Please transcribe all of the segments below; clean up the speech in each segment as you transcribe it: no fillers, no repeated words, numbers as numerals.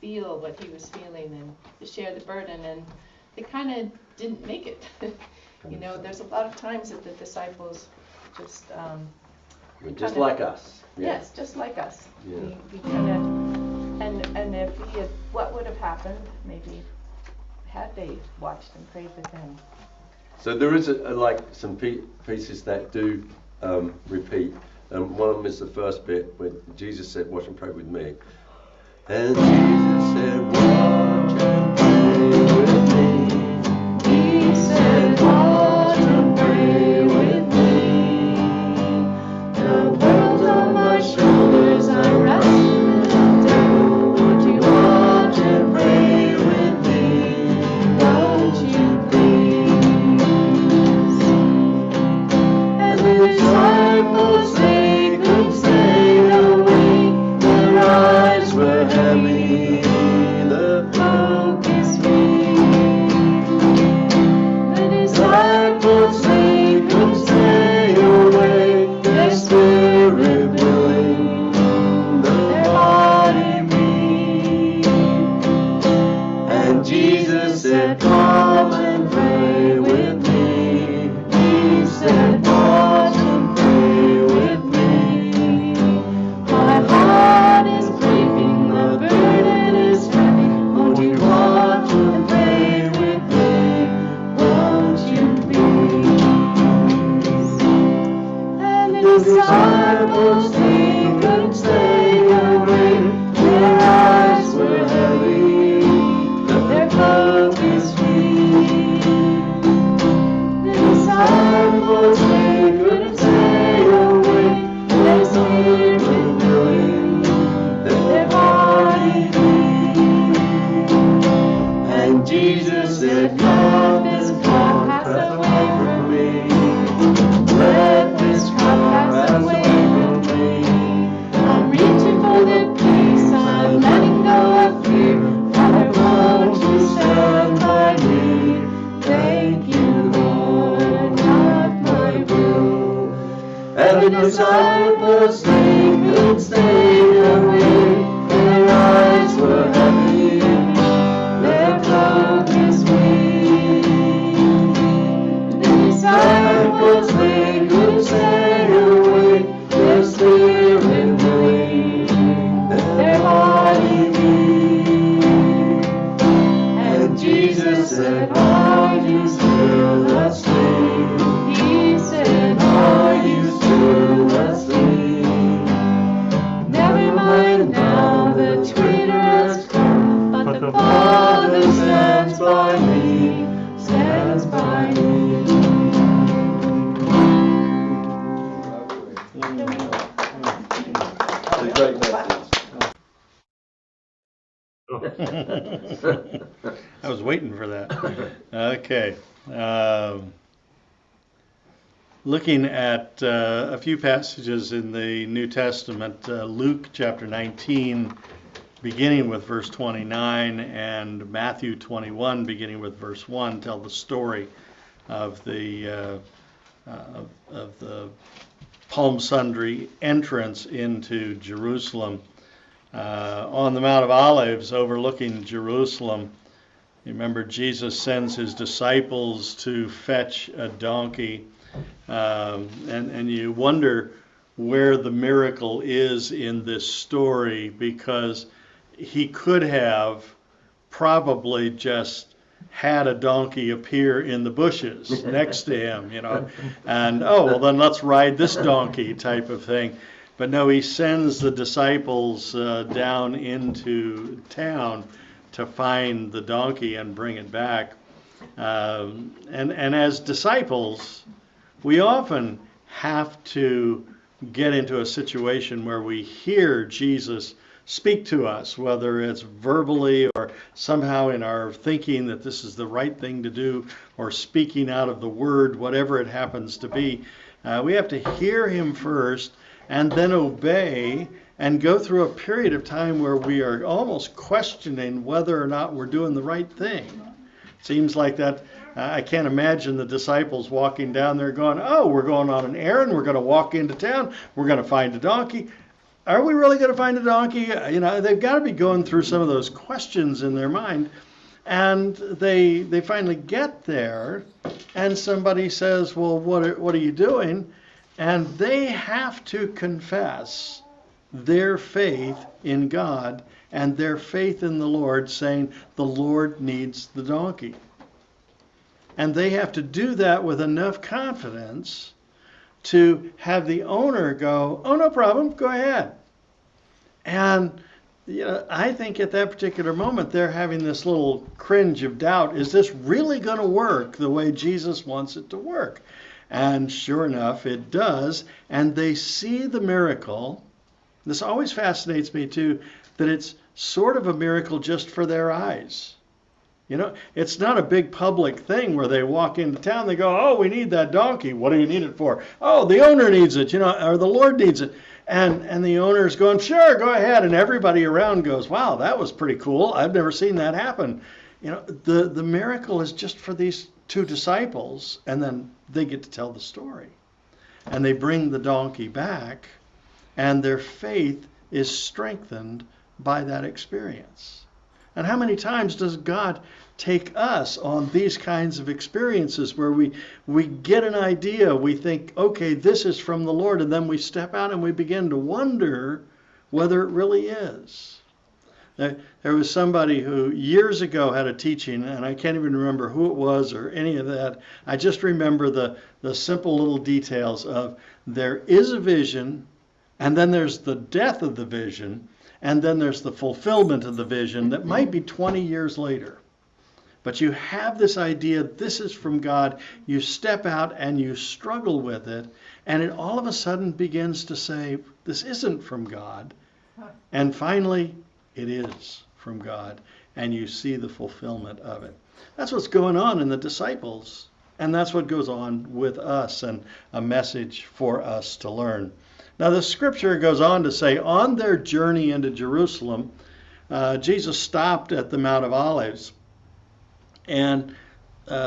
feel what he was feeling and to share the burden, and they kind of didn't make it. There's a lot of times that the disciples just just like us. Yes, just like us. Yeah. We kind of, and if he had, what would have happened? Maybe had they watched and prayed with him. So there is like some pieces that do repeat. One of them is the first bit when Jesus said, "Watch and pray with me." And Jesus said, "Watch and pray with me." He said, "Watch and pray with me. The world on my shoulders I rest down. Won't you watch and pray with me? Won't you please?" And the disciples, they could stay awake. Their eyes were heavy, the focus weak. The disciples, they could stay awake. Their spirit willing, their body weak. And Jesus said, "Come and pray with me." He said, "Watch and pray with me. My heart is breaking, the burden is heavy. Won't you watch and pray with me? Won't you please?" And the disciples, they couldn't stay awake. Their eyes were heavy, their focus weak. The disciples, they couldn't stay awake. Their spirit willing, their body weak. And Jesus said, "Let this cup pass away from me. Let this cup pass away from me. I'm reaching for the peace, I'm letting go of fear. Father, won't you stand by me? Thank you, Lord, not my will." And the disciples, they could stay awake. Their eyes were heavy, their focus weak. The disciples, they could stay awake. Their spirit willing, their body weak. And Jesus said, "Are you still asleep?" He said, "Are you still asleep? Never mind now, the traitor has come, but the Father stands by me, stands by me." It's a great message. I was waiting for that. Okay. Looking at a few passages in the New Testament, Luke chapter 19, beginning with verse 29, and Matthew 21, beginning with verse 1, tell the story of the Palm Sunday entrance into Jerusalem. On the Mount of Olives overlooking Jerusalem, you remember Jesus sends his disciples to fetch a donkey, and you wonder where the miracle is in this story, because he could have probably just had a donkey appear in the bushes next to him, and oh, well then let's ride this donkey type of thing. But no, he sends the disciples down into town to find the donkey and bring it back. And as disciples, we often have to get into a situation where we hear Jesus speak to us, whether it's verbally or somehow in our thinking that this is the right thing to do, or speaking out of the word, whatever it happens to be. We have to hear him first and then obey, and go through a period of time where we are almost questioning whether or not we're doing the right thing. Seems like that. I can't imagine the disciples walking down there going, "Oh, we're going on an errand, we're going to walk into town, we're going to find a donkey. are we really going to find a donkey? They've got to be going through some of those questions in their mind. And they finally get there, and somebody says, well, what are you doing? And they have to confess their faith in God and their faith in the Lord, saying the Lord needs the donkey. And they have to do that with enough confidence to have the owner go, oh, no problem, go ahead. And I think at that particular moment they're having this little cringe of doubt. Is this really going to work the way Jesus wants it to work? And sure enough, it does. And they see the miracle. This always fascinates me too, that it's sort of a miracle just for their eyes. It's not a big public thing where they walk into town, they go, oh, we need that donkey. What do you need it for? Oh, the owner needs it, or the Lord needs it. And the owner's going, sure, go ahead. And everybody around goes, wow, that was pretty cool. I've never seen that happen. The miracle is just for these two disciples, and then they get to tell the story. And they bring the donkey back, and their faith is strengthened by that experience. And how many times does God take us on these kinds of experiences where we get an idea, we think, okay, this is from the Lord, and then we step out and we begin to wonder whether it really is. There was somebody who years ago had a teaching, and I can't even remember who it was or any of that. I just remember the simple little details of there is a vision, and then there's the death of the vision, and then there's the fulfillment of the vision that might be 20 years later. But you have this idea, this is from God. You step out and you struggle with it, and it all of a sudden begins to say, this isn't from God. And finally, it is from God, and you see the fulfillment of it. That's what's going on in the disciples, and that's what goes on with us, and a message for us to learn. Now, the scripture goes on to say, on their journey into Jerusalem, Jesus stopped at the Mount of Olives and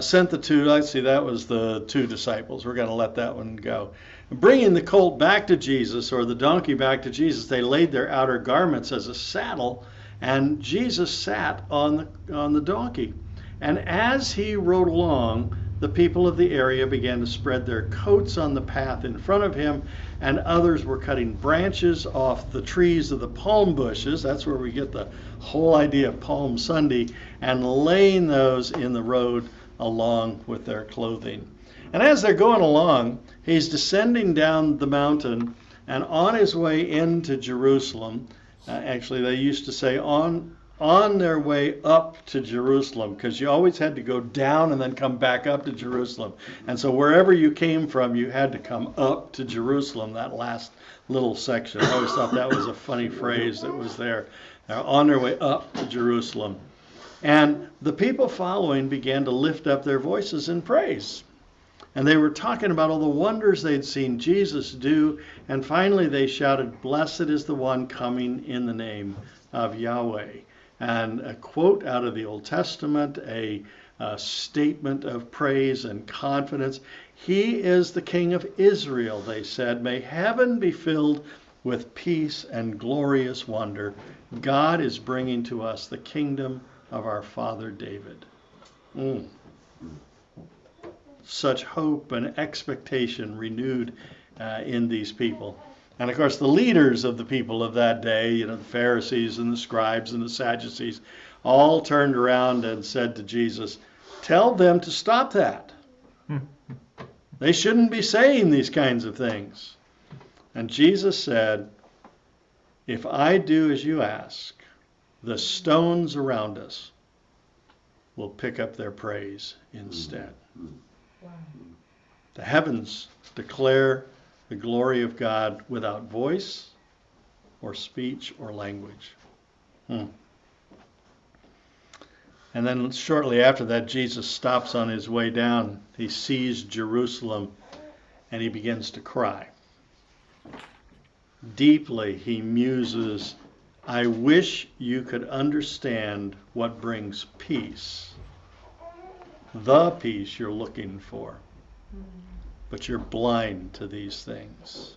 sent the two, let's see, that was the two disciples. We're going to let that one go. Bringing the colt back to Jesus, or the donkey back to Jesus, they laid their outer garments as a saddle, and Jesus sat on the donkey. And as he rode along, the people of the area began to spread their coats on the path in front of him, and others were cutting branches off the trees of the palm bushes. That's where we get the whole idea of Palm Sunday, and laying those in the road along with their clothing. And as they're going along, he's descending down the mountain, and on his way into Jerusalem, actually they used to say on their way up to Jerusalem, because you always had to go down and then come back up to Jerusalem. And so wherever you came from, you had to come up to Jerusalem, that last little section. I always thought that was a funny phrase that was there. On their way up to Jerusalem. And the people following began to lift up their voices in praise. And they were talking about all the wonders they'd seen Jesus do. And finally they shouted, "Blessed is the one coming in the name of Yahweh." And a quote out of the Old Testament, a statement of praise and confidence. He is the King of Israel, they said. May heaven be filled with peace and glorious wonder. God is bringing to us the kingdom of our father David. Such hope and expectation renewed in these people. And of course the leaders of the people of that day, the Pharisees and the scribes and the Sadducees, all turned around and said to Jesus, "Tell them to stop that. They shouldn't be saying these kinds of things." And Jesus said, "If I do as you ask, the stones around us will pick up their praise instead." Wow. The heavens declare the glory of God without voice or speech or language. And then shortly after that, Jesus stops on his way down. He sees Jerusalem and he begins to cry. Deeply he muses, "I wish you could understand what brings peace, the peace you're looking for, but you're blind to these things."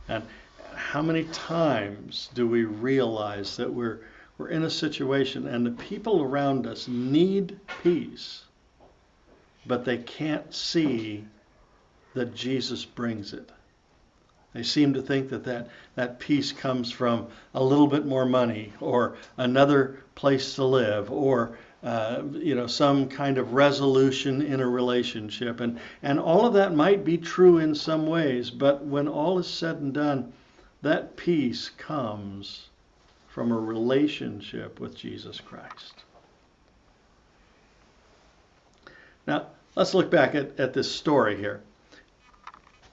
And how many times do we realize that we're in a situation and the people around us need peace, but they can't see that Jesus brings it. They seem to think that peace comes from a little bit more money or another place to live or some kind of resolution in a relationship. And all of that might be true in some ways, but when all is said and done, that peace comes from a relationship with Jesus Christ. Now, let's look back at this story here.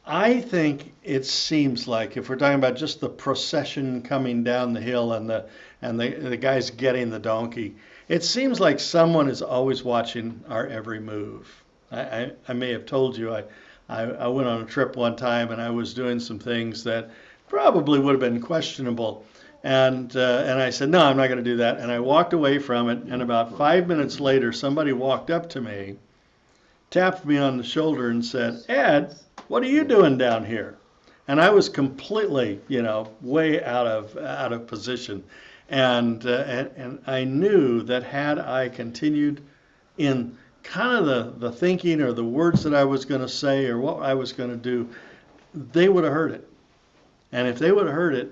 I think it seems like, if we're talking about just the procession coming down the hill and the guys getting the donkey, it seems like someone is always watching our every move. I may have told you I went on a trip one time and I was doing some things that probably would have been questionable. And I said, no, I'm not going to do that. And I walked away from it. And about 5 minutes later, somebody walked up to me, tapped me on the shoulder and said, Ed, what are you doing down here? And I was completely, way out of position. And I knew that had I continued in kind of the thinking or the words that I was going to say or what I was going to do, they would have heard it. And if they would have heard it,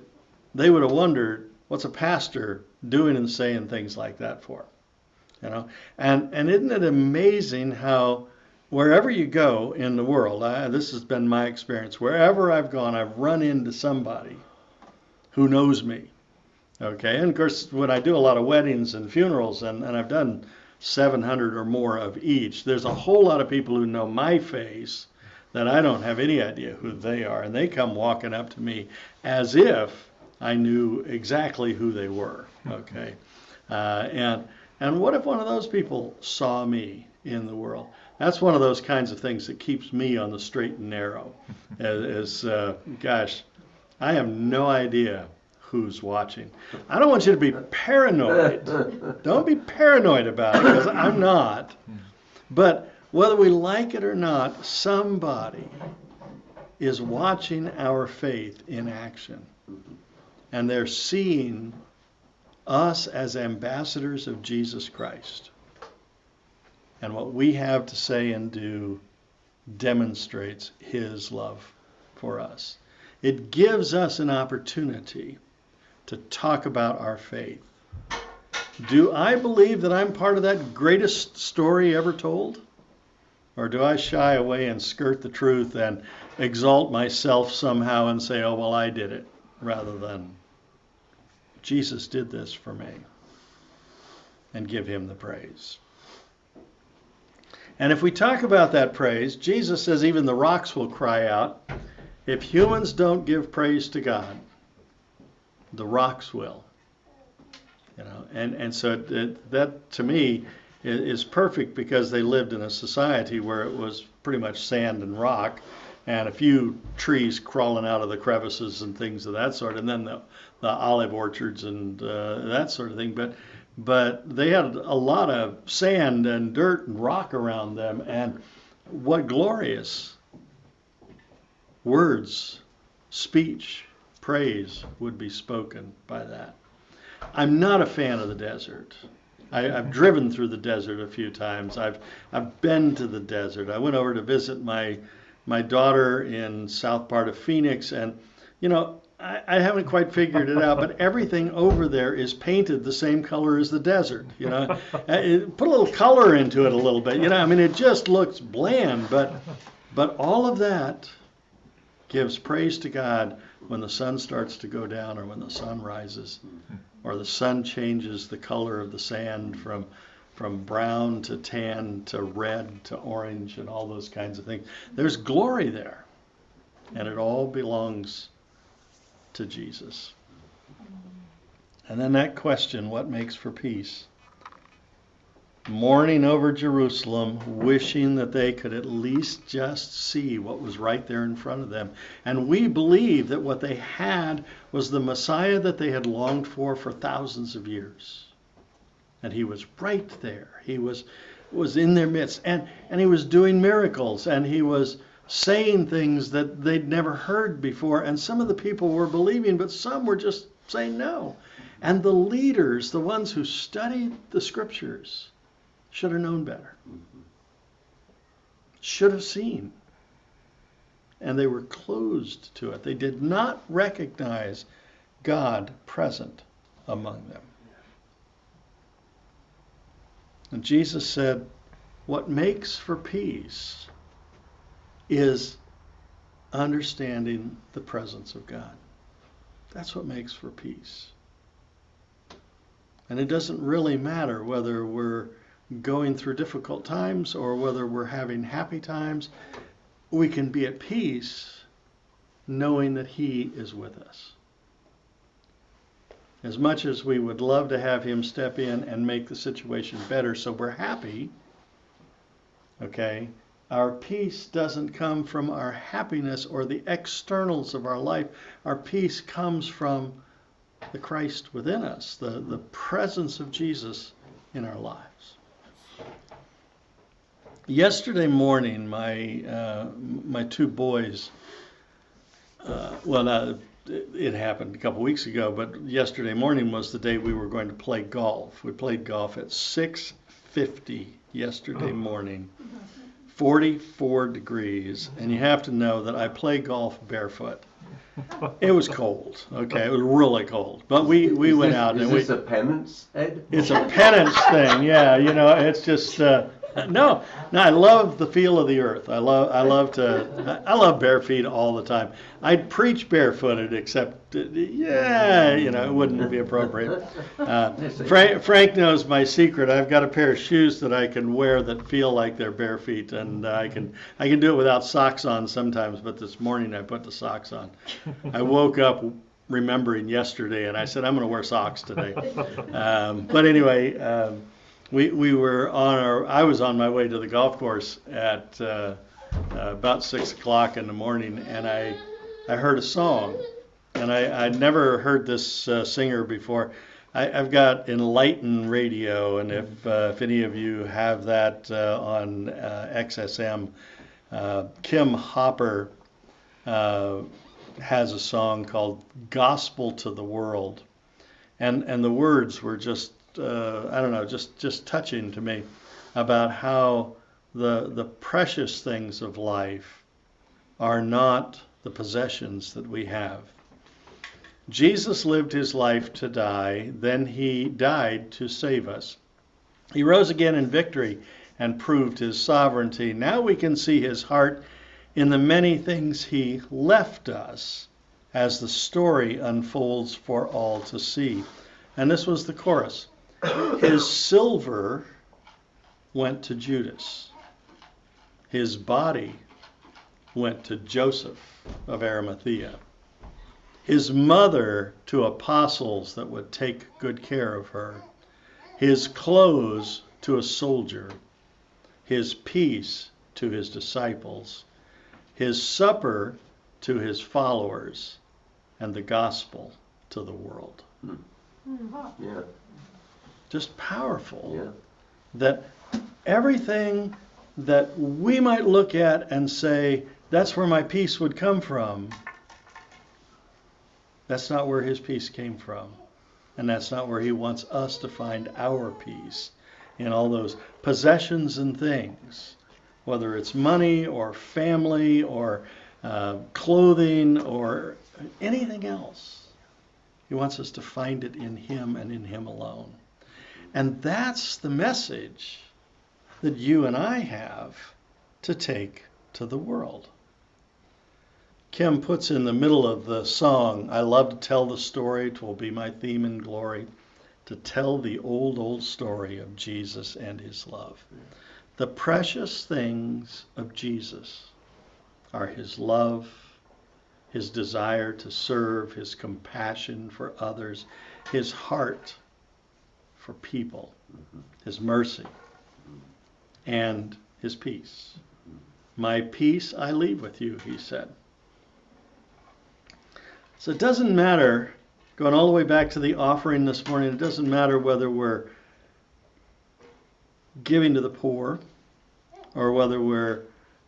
they would have wondered, what's a pastor doing and saying things like that for? And isn't it amazing how wherever you go in the world, this has been my experience, wherever I've gone, I've run into somebody who knows me. Okay, and of course, when I do a lot of weddings and funerals, and I've done 700 or more of each, there's a whole lot of people who know my face that I don't have any idea who they are, and they come walking up to me as if I knew exactly who they were. Okay, and what if one of those people saw me in the world? That's one of those kinds of things that keeps me on the straight and narrow. Gosh, I have no idea who's watching. I don't want you to be paranoid. Don't be paranoid about it, because I'm not. But whether we like it or not, somebody is watching our faith in action. And they're seeing us as ambassadors of Jesus Christ. And what we have to say and do demonstrates his love for us. It gives us an opportunity to talk about our faith. Do I believe that I'm part of that greatest story ever told? Or do I shy away and skirt the truth and exalt myself somehow and say, oh, well, I did it, rather than Jesus did this for me, and give him the praise? And if we talk about that praise, Jesus says even the rocks will cry out. If humans don't give praise to God, the rocks will. And so that to me is perfect, because they lived in a society where it was pretty much sand and rock and a few trees crawling out of the crevices and things of that sort, and then the olive orchards and that sort of thing. But they had a lot of sand and dirt and rock around them, and what glorious words, speech, praise would be spoken by that. I'm not a fan of the desert. I've driven through the desert a few times. I've been to the desert. I went over to visit my daughter in south part of Phoenix, and I haven't quite figured it out, but everything over there is painted the same color as the desert. Put a little color into it a little bit. It just looks bland, but all of that gives praise to God when the sun starts to go down, or when the sun rises, or the sun changes the color of the sand from brown to tan to red to orange and all those kinds of things. There's glory there, and it all belongs to Jesus. And then that question, what makes for peace? Mourning over Jerusalem, wishing that they could at least just see what was right there in front of them. And we believe that what they had was the Messiah that they had longed for thousands of years. And he was right there. He was in their midst. And he was doing miracles. And he was saying things that they'd never heard before, and some of the people were believing, but some were just saying no. And the leaders, the ones who studied the scriptures, should have known better, should have seen. And they were closed to it. They did not recognize God present among them. And Jesus said, what makes for peace is understanding the presence of God. That's what makes for peace. And it doesn't really matter whether we're going through difficult times or whether we're having happy times. We can be at peace knowing that He is with us. As much as we would love to have Him step in and make the situation better so we're happy, okay, our peace doesn't come from our happiness or the externals of our life. Our peace comes from the Christ within us, the presence of Jesus in our lives. Yesterday morning, my two boys, it happened a couple weeks ago, but yesterday morning was the day we were going to play golf. We played golf at 6:50 yesterday morning, 44 degrees, and you have to know that I play golf barefoot. It was cold, okay, it was really cold, but we went out. Is this a penance, Ed? It's a penance thing, yeah, it's just, no, I love the feel of the earth. I love bare feet all the time. I'd preach barefooted, except, it wouldn't be appropriate. Frank knows my secret. I've got a pair of shoes that I can wear that feel like they're bare feet, and I can do it without socks on sometimes, but this morning I put the socks on. I woke up remembering yesterday, and I said, I'm going to wear socks today. But anyway, we were I was on my way to the golf course at about 6 o'clock in the morning, and I heard a song, and I'd never heard this singer before. I've got Enlighten Radio, and if any of you have that on XSM, Kim Hopper has a song called Gospel to the World, and the words were just just touching to me about how the precious things of life are not the possessions that we have. Jesus lived his life to die, then he died to save us. He rose again in victory and proved his sovereignty. Now we can see his heart in the many things he left us as the story unfolds for all to see. And this was the chorus. His silver went to Judas. His body went to Joseph of Arimathea. His mother to apostles that would take good care of her. His clothes to a soldier. His peace to his disciples. His supper to his followers. And the gospel to the world. Yeah. Just powerful. Yeah. That everything that we might look at and say, that's where my peace would come from, that's not where his peace came from. And that's not where he wants us to find our peace, in all those possessions and things, whether it's money or family or clothing or anything else. He wants us to find it in him and in him alone. And that's the message that you and I have to take to the world. Kim puts in the middle of the song, I love to tell the story, 'twill be my theme in glory, to tell the old story of Jesus and his love. The precious things of Jesus are his love, his desire to serve, his compassion for others, his heart for people, his mercy, and his peace. My peace I leave with you, he said. So it doesn't matter, going all the way back to the offering this morning, it doesn't matter whether we're giving to the poor or whether we're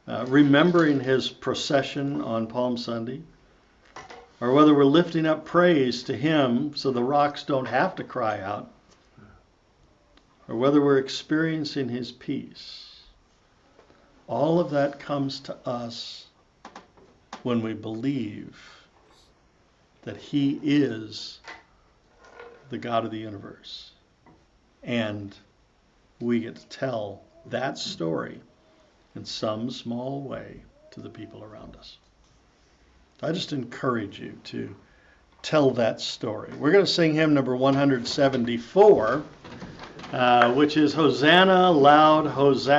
remembering his procession on Palm Sunday, or whether we're lifting up praise to him so the rocks don't have to cry out, or whether we're experiencing his peace. All of that comes to us when we believe that he is the God of the universe. And we get to tell that story in some small way to the people around us. I just encourage you to tell that story. We're going to sing hymn number 174, which is Hosanna, loud Hosanna.